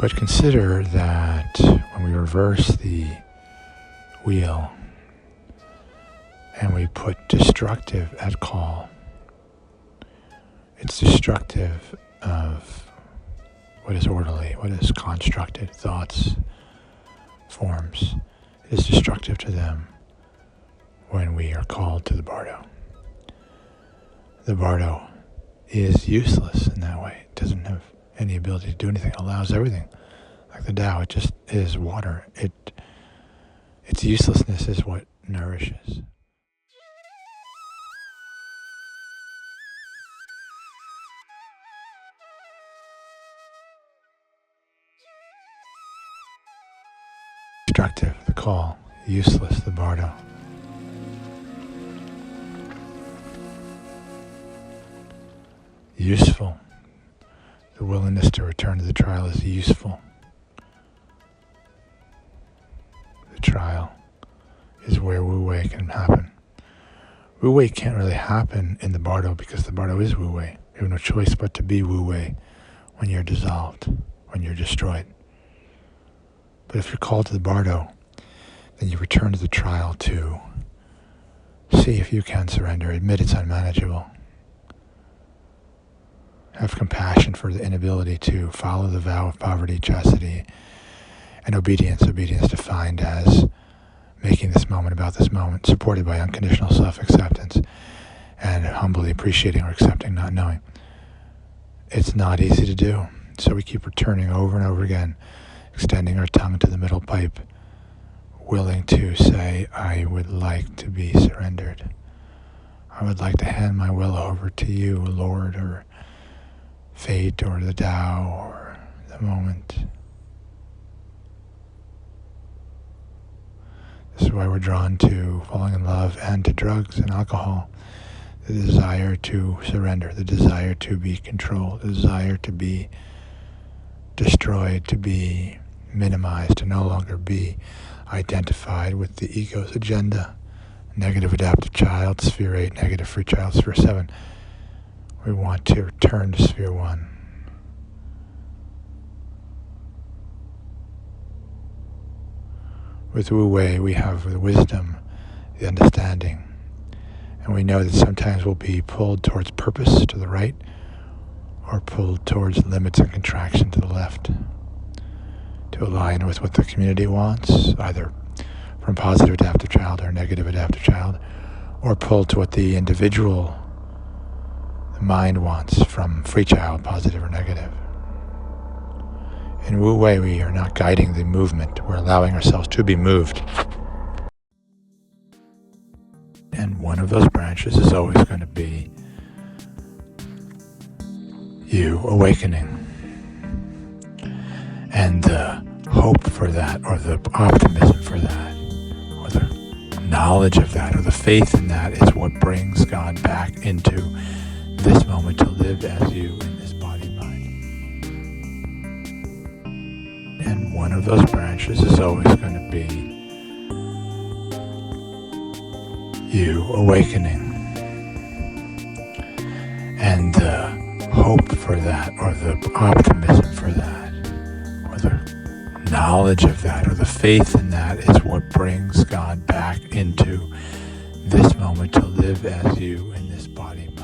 But consider that when we reverse the wheel and we put destructive at call, it's destructive of what is orderly, what is constructed, thoughts, forms. It is destructive to them when we are called to the bardo. The bardo is useless in that way. It doesn't have any ability to do anything. It allows everything. Like the Tao, it just is water. Its uselessness is what nourishes. Destructive, the call. Useless, the bardo. Useful. The willingness to return to the trial is useful. The trial is where wu-wei can happen. Wu-wei can't really happen in the bardo because the bardo is wu-wei. You have no choice but to be wu-wei when you're dissolved, when you're destroyed. But if you're called to the bardo, then you return to the trial to see if you can surrender, admit it's unmanageable. Have compassion for the inability to follow the vow of poverty, chastity, and obedience. Obedience defined as making this moment about this moment, supported by unconditional self-acceptance and humbly appreciating or accepting not knowing. It's not easy to do, so we keep returning over and over again, extending our tongue to the middle pipe, willing to say, I would like to be surrendered. I would like to hand my will over to you, Lord, or fate, or the Tao, or the moment. This is why we're drawn to falling in love and to drugs and alcohol. The desire to surrender, the desire to be controlled, the desire to be destroyed, to be minimized, to no longer be identified with the ego's agenda. Negative adaptive child, sphere 8, negative free child, sphere 7. We want to return to sphere 1. With wu-wei, we have the wisdom, the understanding, and we know that sometimes we'll be pulled towards purpose to the right, or pulled towards limits and contraction to the left, to align with what the community wants, either from positive adaptive child or negative adaptive child, or pulled to what the individual, the mind wants from free child, positive or negative. In wu-wei, we are not guiding the movement, we're allowing ourselves to be moved. And one of those branches is always going to be you awakening. And the hope for that, or the optimism for that, or the knowledge of that, or the faith in that is what brings God back into this moment to live as you in this body-mind. And one of those branches is always going to be you awakening. And the hope for that, or the optimism for that, or the knowledge of that, or the faith in that is what brings God back into this moment to live as you in this body-mind.